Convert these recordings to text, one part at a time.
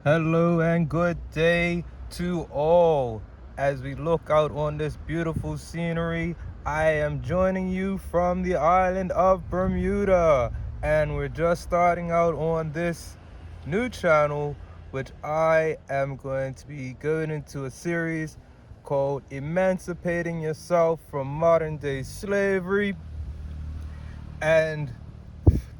Hello and good day to all. As we look out on this beautiful scenery, I am joining you from the island of Bermuda, and we're just starting out on this new channel, which I am going to be going into a series called Emancipating Yourself from Modern Day Slavery. And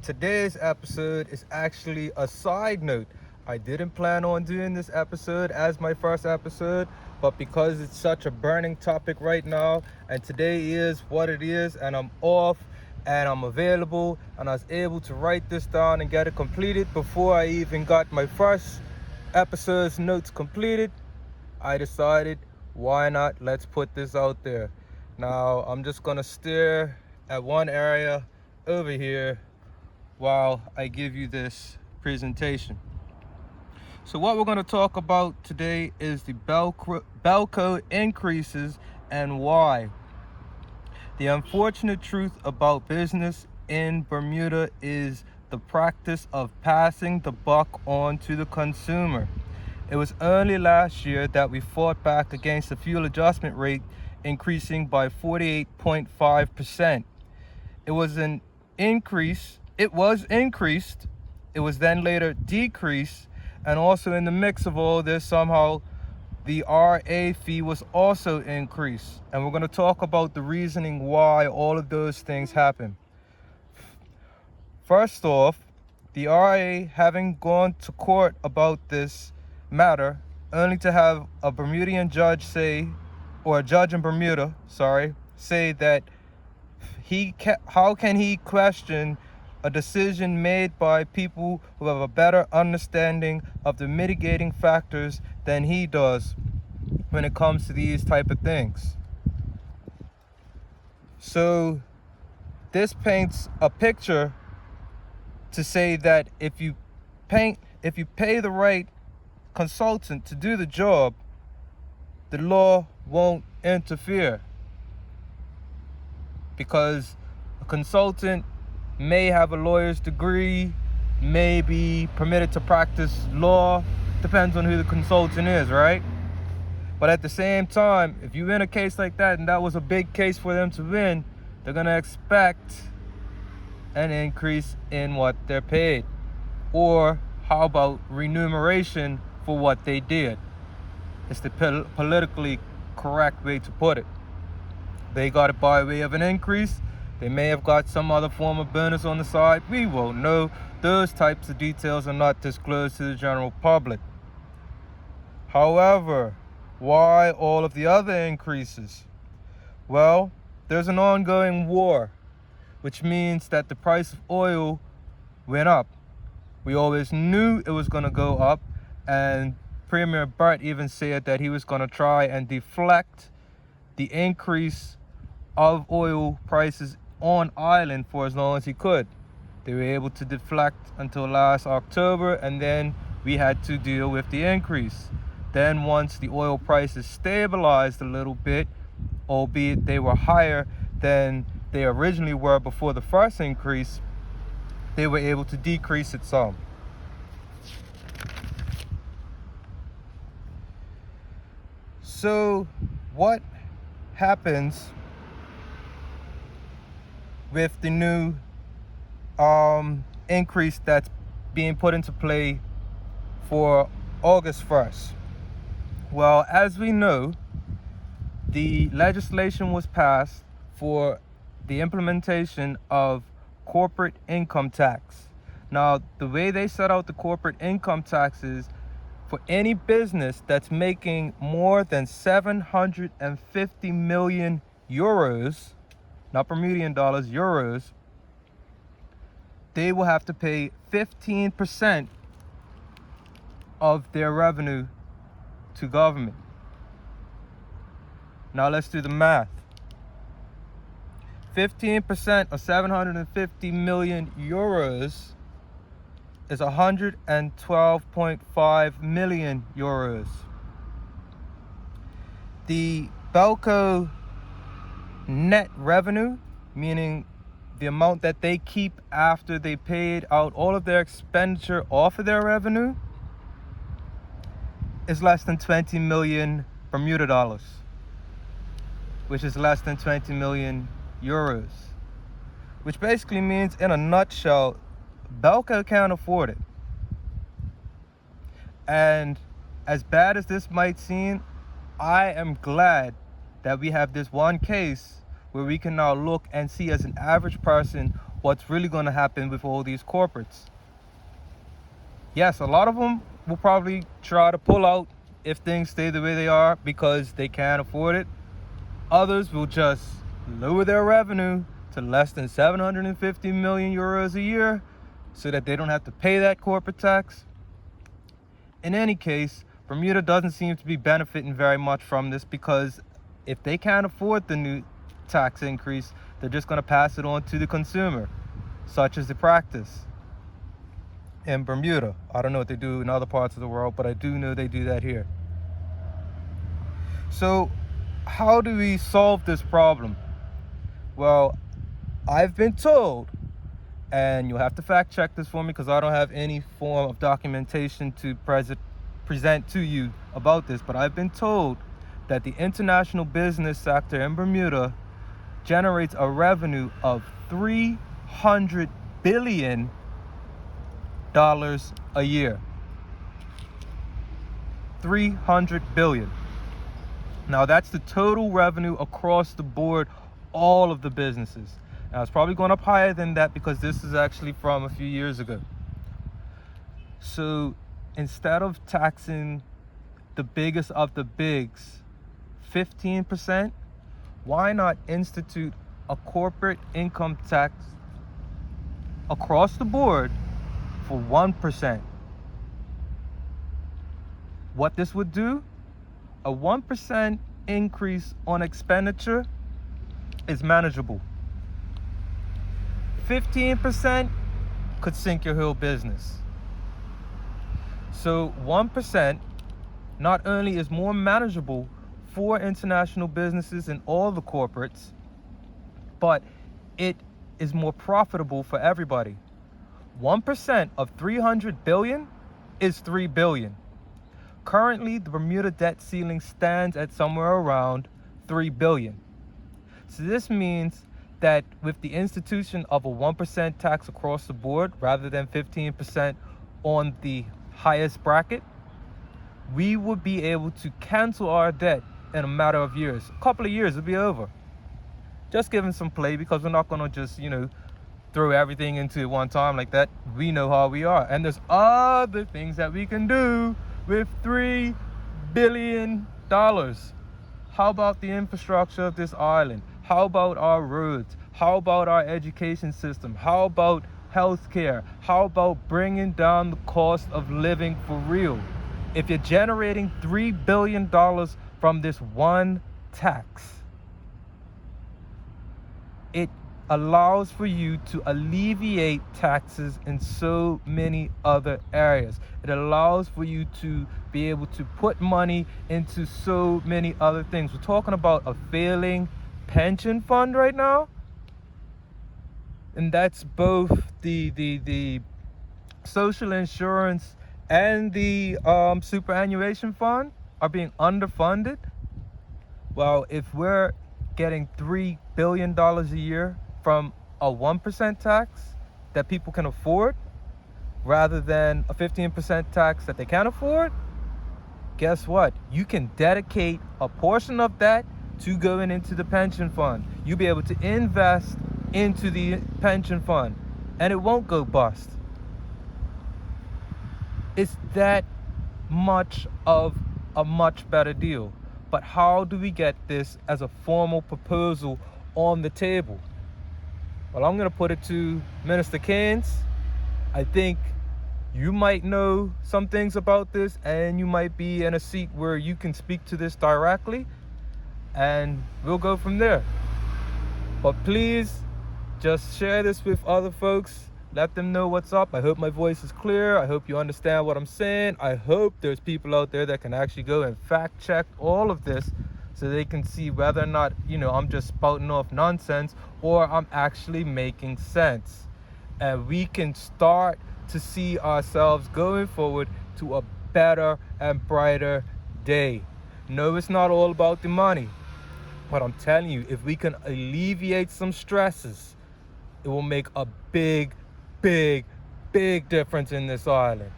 today's episode is actually a side note. I didn't plan on doing this episode as my first episode, but because it's such a burning topic right now, and today is what it is, and I'm off and I'm available, and I was able to write this down and get it completed before I even got my first episode's notes completed, I decided, why not? Let's put this out there. Now, I'm just gonna stare at one area over here while I give you this presentation. So what we're going to talk about today is the Belco increases and why. The unfortunate truth about business in Bermuda is the practice of passing the buck on to the consumer. It was early last year that we fought back against the fuel adjustment rate increasing by 48.5%. It was increased, it was then later decreased, and also in the mix of all this, somehow the RA fee was also increased. And we're going to talk about the reasoning why all of those things happen. First off, the RA having gone to court about this matter, only to have a Bermudian judge say, or a judge in Bermuda, say that how can he question a decision made by people who have a better understanding of the mitigating factors than he does when it comes to these type of things. So this paints a picture to say that if you pay the right consultant to do the job, the law won't interfere, because a consultant may have a lawyer's degree, may be permitted to practice law, depends on who the consultant is, right? But at the same time, if you win a case like that, and that was a big case for them to win, they're gonna expect an increase in what they're paid. Or how about remuneration for what they did? It's the politically correct way to put it. They got it by way of an increase. They may have got some other form of bonus on the side. We won't know. Those types of details are not disclosed to the general public. However, why all of the other increases? Well, there's an ongoing war, which means that the price of oil went up. We always knew it was going to go up, and Premier Bart even said that he was going to try and deflect the increase of oil prices on island for as long as he could. They were able to deflect until last October, and then we had to deal with the increase. Then once the oil prices stabilized a little bit, albeit they were higher than they originally were before the first increase, they were able to decrease it some. So what happens with the new increase that's being put into play for August 1st? Well, as we know, the legislation was passed for the implementation of corporate income tax. Now, the way they set out the corporate income tax is for any business that's making more than 750 million euros, not Bermudian dollars, euros, they will have to pay 15% of their revenue to government. Now let's do the math. 15% of 750 million euros is 112.5 million euros. The Belco net revenue, meaning the amount that they keep after they paid out all of their expenditure off of their revenue, is less than 20 million Bermuda dollars, which is less than 20 million euros, which basically means, in a nutshell, Belco can't afford it. And as bad as this might seem, I am glad that we have this one case where we can now look and see, as an average person, what's really going to happen with all these corporates. Yes, a lot of them will probably try to pull out if things stay the way they are because they can't afford it. Others will just lower their revenue to less than 750 million euros a year so that they don't have to pay that corporate tax. In any case, Bermuda doesn't seem to be benefiting very much from this, because if they can't afford the new tax increase, they're just going to pass it on to the consumer, such as the practice in Bermuda. I don't know what they do in other parts of the world, but I do know they do that here. So how do we solve this problem? Well, I've been told, and you'll have to fact check this for me because I don't have any form of documentation to present to you about this, but I've been told that the international business sector in Bermuda generates a revenue of $300 billion a year. 300 billion. Now that's the total revenue across the board, all of the businesses. Now it's probably going up higher than that because this is actually from a few years ago. So instead of taxing the biggest of the bigs 15%, why not institute a corporate income tax across the board for 1%? What this would do, a 1% increase on expenditure is manageable. 15% could sink your whole business. So 1% not only is more manageable for international businesses and all the corporates, but it is more profitable for everybody. 1% of 300 billion is 3 billion. Currently, the Bermuda debt ceiling stands at somewhere around 3 billion. So this means that with the institution of a 1% tax across the board rather than 15% on the highest bracket, we would be able to cancel our debt in a matter of years. A couple of years, it'll be over. Just giving some play, because we're not going to just, throw everything into it one time like that. We know how we are. And there's other things that we can do with $3 billion. How about the infrastructure of this island? How about our roads? How about our education system? How about healthcare? How about bringing down the cost of living for real? If you're generating $3 billion from this one tax, it allows for you to alleviate taxes in so many other areas. It allows for you to be able to put money into so many other things. We're talking about a failing pension fund right now, and that's both the social insurance and the superannuation fund are being underfunded. Well, if we're getting $3 billion a year from a 1% tax that people can afford rather than a 15% tax that they can't afford, guess what? You can dedicate a portion of that to going into the pension fund. You'll be able to invest into the pension fund and it won't go bust. It's that much of a much better deal. But how do we get this as a formal proposal on the table? Well, I'm going to put it to Minister Keynes. I think you might know some things about this, and you might be in a seat where you can speak to this directly, and we'll go from there. But please just share this with other folks. Let them know what's up. I hope my voice is clear. I hope you understand what I'm saying. I hope there's people out there that can actually go and fact check all of this so they can see whether or not, I'm just spouting off nonsense or I'm actually making sense. And we can start to see ourselves going forward to a better and brighter day. No, it's not all about the money, but I'm telling you, if we can alleviate some stresses, it will make a big, big, big difference in this island.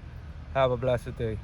Have a blessed day.